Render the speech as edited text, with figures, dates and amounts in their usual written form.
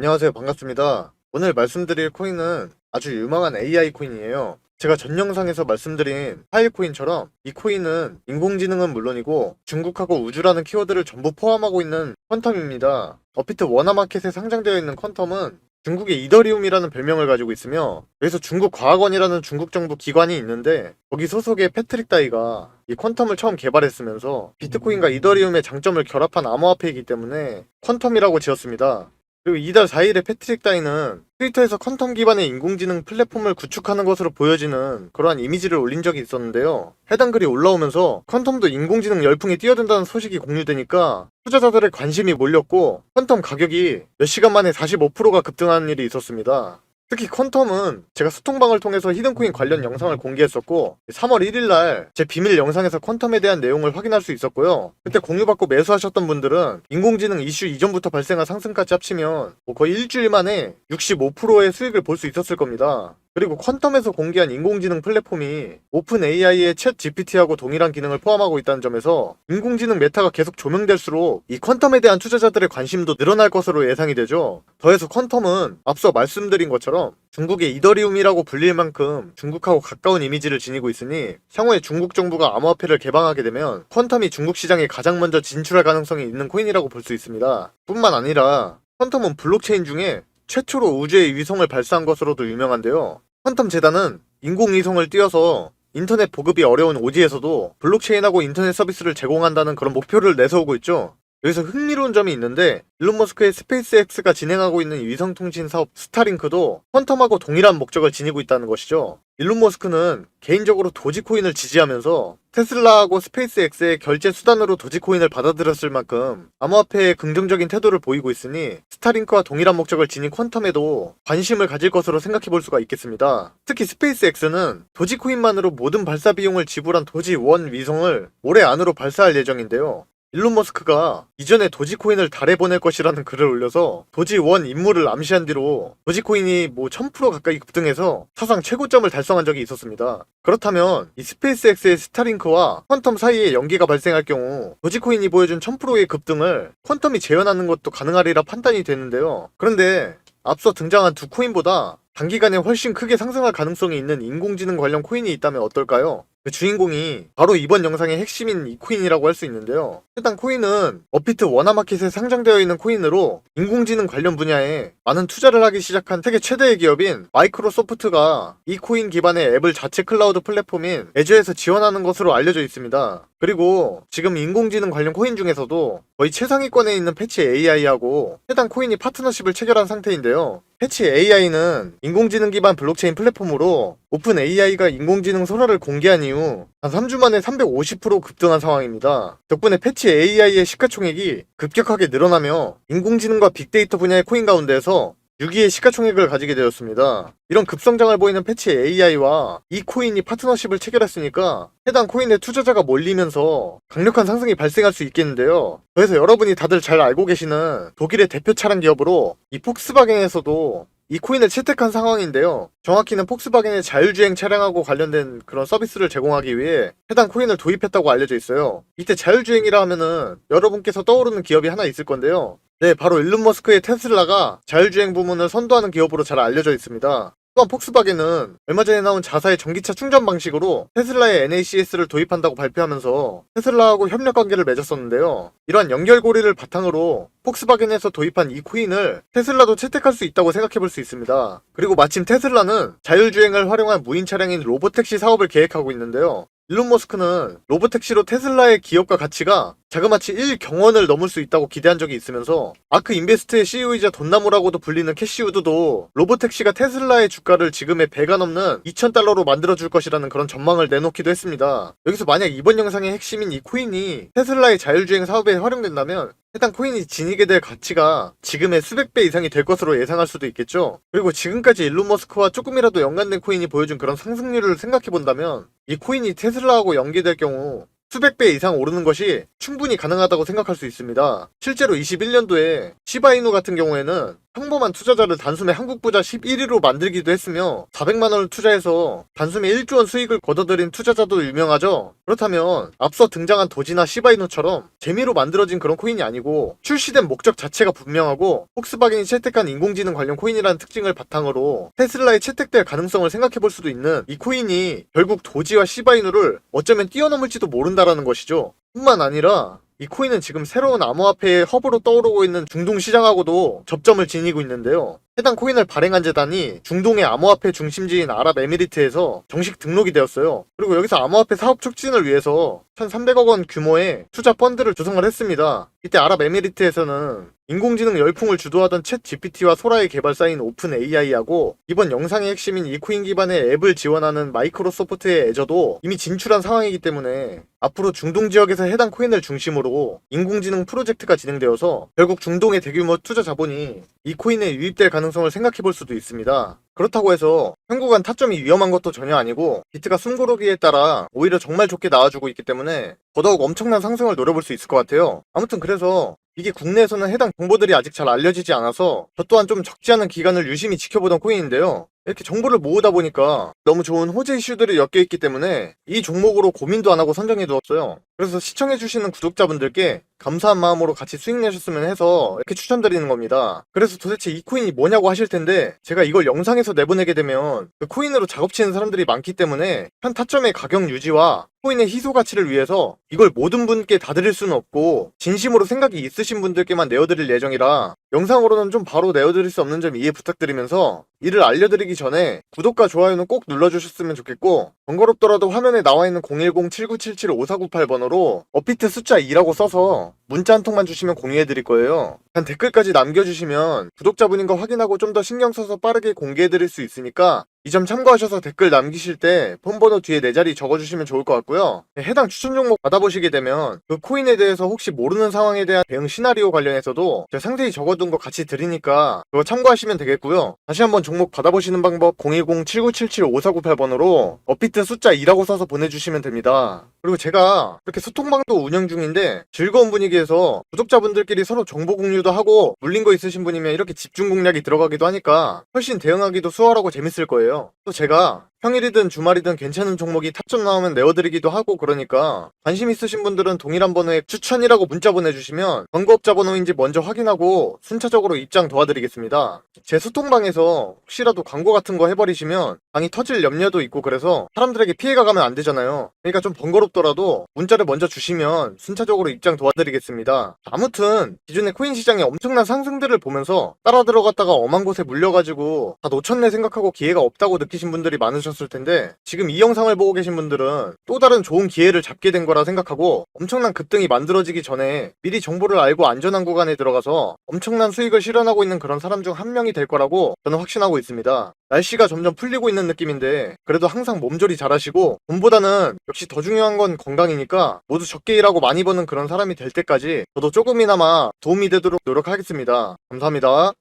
안녕하세요. 반갑습니다. 오늘 말씀드릴 코인은 아주 유망한 AI 코인이에요. 제가 전 영상에서 말씀드린 파일 코인처럼 이 코인은 인공지능은 물론이고 중국하고 우주라는 키워드를 전부 포함하고 있는 퀀텀입니다. 업비트 워너마켓에 상장되어 있는 퀀텀은 중국의 이더리움이라는 별명을 가지고 있으며, 여기서 중국과학원이라는 중국 정부 기관이 있는데 거기 소속의 패트릭 다이가 이 퀀텀을 처음 개발했으면서 비트코인과 이더리움의 장점을 결합한 암호화폐이기 때문에 퀀텀이라고 지었습니다. 그리고 이달 4일에 패트릭 다이는 트위터에서 퀀텀 기반의 인공지능 플랫폼을 구축하는 것으로 보여지는 그러한 이미지를 올린 적이 있었는데요. 해당 글이 올라오면서 퀀텀도 인공지능 열풍에 뛰어든다는 소식이 공유되니까 투자자들의 관심이 몰렸고 퀀텀 가격이 몇 시간 만에 45%가 급등하는 일이 있었습니다. 특히 퀀텀은 제가 소통방을 통해서 히든코인 관련 영상을 공개했었고 3월 1일날 제 비밀 영상에서 퀀텀에 대한 내용을 확인할 수 있었고요. 그때 공유받고 매수하셨던 분들은 인공지능 이슈 이전부터 발생한 상승까지 합치면 거의 일주일 만에 65%의 수익을 볼 수 있었을 겁니다. 그리고 퀀텀에서 공개한 인공지능 플랫폼이 오픈 AI의 챗 GPT하고 동일한 기능을 포함하고 있다는 점에서 인공지능 메타가 계속 조명될수록 이 퀀텀에 대한 투자자들의 관심도 늘어날 것으로 예상이 되죠. 더해서 퀀텀은 앞서 말씀드린 것처럼 중국의 이더리움이라고 불릴 만큼 중국하고 가까운 이미지를 지니고 있으니 향후에 중국 정부가 암호화폐를 개방하게 되면 퀀텀이 중국 시장에 가장 먼저 진출할 가능성이 있는 코인이라고 볼 수 있습니다. 뿐만 아니라 퀀텀은 블록체인 중에 최초로 우주에 위성을 발사한 것으로도 유명한데요. 퀀텀 재단은 인공위성을 띄워서 인터넷 보급이 어려운 오지에서도 블록체인하고 인터넷 서비스를 제공한다는 그런 목표를 내세우고 있죠. 여기서 흥미로운 점이 있는데 일론 머스크의 스페이스X가 진행하고 있는 위성통신 사업 스타링크도 퀀텀하고 동일한 목적을 지니고 있다는 것이죠. 일론 머스크는 개인적으로 도지코인을 지지하면서 테슬라하고 스페이스X의 결제 수단으로 도지코인을 받아들였을 만큼 암호화폐에 긍정적인 태도를 보이고 있으니 스타링크와 동일한 목적을 지닌 퀀텀에도 관심을 가질 것으로 생각해 볼 수가 있겠습니다. 특히 스페이스X는 도지코인만으로 모든 발사 비용을 지불한 도지1 위성을 올해 안으로 발사할 예정인데요. 일론 머스크가 이전에 도지코인을 달에 보낼 것이라는 글을 올려서 도지1 임무를 암시한 뒤로 도지코인이 1000% 가까이 급등해서 사상 최고점을 달성한 적이 있었습니다. 그렇다면 이 스페이스X의 스타링크와 퀀텀 사이에 연기가 발생할 경우 도지코인이 보여준 1000%의 급등을 퀀텀이 재현하는 것도 가능하리라 판단이 되는데요. 그런데 앞서 등장한 두 코인보다 단기간에 훨씬 크게 상승할 가능성이 있는 인공지능 관련 코인이 있다면 어떨까요? 그 주인공이 바로 이번 영상의 핵심인 이 코인이라고 할 수 있는데요. 일단 코인은 업비트 워너마켓에 상장되어 있는 코인으로 인공지능 관련 분야에 많은 투자를 하기 시작한 세계 최대의 기업인 마이크로소프트가 이 코인 기반의 애플 자체 클라우드 플랫폼인 애저에서 지원하는 것으로 알려져 있습니다. 그리고 지금 인공지능 관련 코인 중에서도 거의 최상위권에 있는 패치 AI하고 해당 코인이 파트너십을 체결한 상태인데요. 패치 AI는 인공지능 기반 블록체인 플랫폼으로 오픈 AI가 인공지능 소라를 공개한 이후 한 3주 만에 350% 급등한 상황입니다. 덕분에 패치 AI의 시가총액이 급격하게 늘어나며 인공지능과 빅데이터 분야의 코인 가운데에서 6위의 시가총액을 가지게 되었습니다. 이런 급성장을 보이는 패치 AI와 이 코인이 파트너십을 체결했으니까 해당 코인의 투자자가 몰리면서 강력한 상승이 발생할 수 있겠는데요. 그래서 여러분이 다들 잘 알고 계시는 독일의 대표 차량 기업으로 이 폭스바겐에서도 이 코인을 채택한 상황인데요. 정확히는 폭스바겐의 자율주행 차량하고 관련된 그런 서비스를 제공하기 위해 해당 코인을 도입했다고 알려져 있어요. 이때 자율주행이라 하면은 여러분께서 떠오르는 기업이 하나 있을 건데요. 네, 바로 일론 머스크의 테슬라가 자율주행 부문을 선도하는 기업으로 잘 알려져 있습니다. 또한 폭스바겐은 얼마 전에 나온 자사의 전기차 충전 방식으로 테슬라의 NACS를 도입한다고 발표하면서 테슬라하고 협력 관계를 맺었었는데요. 이러한 연결고리를 바탕으로 폭스바겐에서 도입한 이 코인을 테슬라도 채택할 수 있다고 생각해 볼 수 있습니다. 그리고 마침 테슬라는 자율주행을 활용한 무인 차량인 로보택시 사업을 계획하고 있는데요. 일론 머스크는 로보택시로 테슬라의 기업가 가치가 자그마치 1경원을 넘을 수 있다고 기대한 적이 있으면서 아크 인베스트의 CEO이자 돈나무라고도 불리는 캐시우드도 로보택시가 테슬라의 주가를 지금의 배가 넘는 2000달러로 만들어줄 것이라는 그런 전망을 내놓기도 했습니다. 여기서 만약 이번 영상의 핵심인 이 코인이 테슬라의 자율주행 사업에 활용된다면 해당 코인이 지니게 될 가치가 지금의 수백 배 이상이 될 것으로 예상할 수도 있겠죠. 그리고 지금까지 일론 머스크와 조금이라도 연관된 코인이 보여준 그런 상승률을 생각해본다면 이 코인이 테슬라하고 연계될 경우 수백 배 이상 오르는 것이 충분히 가능하다고 생각할 수 있습니다. 실제로 21년도에 시바이누 같은 경우에는 평범한 투자자를 단숨에 한국 부자 11위로 만들기도 했으며 400만 원을 투자해서 단숨에 1조 원 수익을 거둬들인 투자자도 유명하죠. 그렇다면 앞서 등장한 도지나 시바이누처럼 재미로 만들어진 그런 코인이 아니고 출시된 목적 자체가 분명하고 폭스바겐이 채택한 인공지능 관련 코인이라는 특징을 바탕으로 테슬라에 채택될 가능성을 생각해볼 수도 있는 이 코인이 결국 도지와 시바이누를 어쩌면 뛰어넘을지도 모른다라는 것이죠. 뿐만 아니라 이 코인은 지금 새로운 암호화폐의 허브로 떠오르고 있는 중동 시장하고도 접점을 지니고 있는데요. 해당 코인을 발행한 재단이 중동의 암호화폐 중심지인 아랍에미리트에서 정식 등록이 되었어요. 그리고 여기서 암호화폐 사업 촉진을 위해서 1,300억 원 규모의 투자 펀드를 조성을 했습니다. 이때 아랍에미리트에서는 인공지능 열풍을 주도하던 챗 GPT와 소라의 개발사인 오픈 AI하고 이번 영상의 핵심인 이 코인 기반의 앱을 지원하는 마이크로소프트의 애저도 이미 진출한 상황이기 때문에 앞으로 중동 지역에서 해당 코인을 중심으로 인공지능 프로젝트가 진행되어서 결국 중동의 대규모 투자 자본이 이 코인에 유입될 가능성을 생각해 볼 수도 있습니다. 그렇다고 해서 현구간 타점이 위험한 것도 전혀 아니고 비트가 숨고르기에 따라 오히려 정말 좋게 나와주고 있기 때문에 더더욱 엄청난 상승을 노려볼 수 있을 것 같아요. 아무튼 그래서 이게 국내에서는 해당 정보들이 아직 잘 알려지지 않아서 저 또한 좀 적지 않은 기간을 유심히 지켜보던 코인인데요. 이렇게 정보를 모으다 보니까 너무 좋은 호재 이슈들이 엮여있기 때문에 이 종목으로 고민도 안 하고 선정해두었어요. 그래서 시청해주시는 구독자분들께 감사한 마음으로 같이 수익 내셨으면 해서 이렇게 추천드리는 겁니다. 그래서 도대체 이 코인이 뭐냐고 하실 텐데 제가 이걸 영상에서 내보내게 되면 그 코인으로 작업치는 사람들이 많기 때문에 현 타점의 가격 유지와 코인의 희소 가치를 위해서 이걸 모든 분께 다 드릴 수는 없고 진심으로 생각이 있으신 분들께만 내어드릴 예정이라 영상으로는 좀 바로 내어드릴 수 없는 점 이해 부탁드리면서 이를 알려드리기 전에 구독과 좋아요는 꼭 눌러주셨으면 좋겠고 번거롭더라도 화면에 나와있는 010-7977-5498번호로 업비트 숫자 2라고 써서 문자 한 통만 주시면 공유해드릴 거예요. 단 댓글까지 남겨주시면 구독자분인 거 확인하고 좀 더 신경 써서 빠르게 공개해드릴 수 있으니까 이 점 참고하셔서 댓글 남기실 때 폰번호 뒤에 네 자리 적어주시면 좋을 것 같고요. 해당 추천 종목 받아보시게 되면 그 코인에 대해서 혹시 모르는 상황에 대한 대응 시나리오 관련해서도 제가 상세히 적어둔 거 같이 드리니까 그거 참고하시면 되겠고요. 다시 한번 종목 받아보시는 방법 010-7977-5498번호로 업비트 숫자 2라고 써서 보내주시면 됩니다. 그리고 제가 이렇게 소통방도 운영 중인데 즐거운 분위기에서 구독자분들끼리 서로 정보 공유도 하고 물린 거 있으신 분이면 이렇게 집중 공략이 들어가기도 하니까 훨씬 대응하기도 수월하고 재밌을 거예요. 또 제가 평일이든 주말이든 괜찮은 종목이 타점 나오면 내어드리기도 하고 그러니까 관심 있으신 분들은 동일한 번호에 추천이라고 문자 보내주시면 광고업자 번호인지 먼저 확인하고 순차적으로 입장 도와드리겠습니다. 제 소통방에서 혹시라도 광고 같은 거 해버리시면 방이 터질 염려도 있고 그래서 사람들에게 피해가 가면 안 되잖아요. 그러니까 좀 번거롭더라도 문자를 먼저 주시면 순차적으로 입장 도와드리겠습니다. 아무튼 기존의 코인 시장의 엄청난 상승들을 보면서 따라 들어갔다가 엄한 곳에 물려가지고 다 놓쳤네 생각하고 기회가 없다고 느끼신 분들이 많으셨을 텐데 지금 이 영상을 보고 계신 분들은 또 다른 좋은 기회를 잡게 된 거라 생각하고 엄청난 급등이 만들어지기 전에 미리 정보를 알고 안전한 구간에 들어가서 엄청난 수익을 실현하고 있는 그런 사람 중 한 명이 될 거라고 저는 확신하고 있습니다. 날씨가 점점 풀리고 있는 느낌인데 그래도 항상 몸조리 잘하시고 돈보다는 역시 더 중요한 건 건강이니까 모두 적게 일하고 많이 버는 그런 사람이 될 때까지 저도 조금이나마 도움이 되도록 노력하겠습니다. 감사합니다.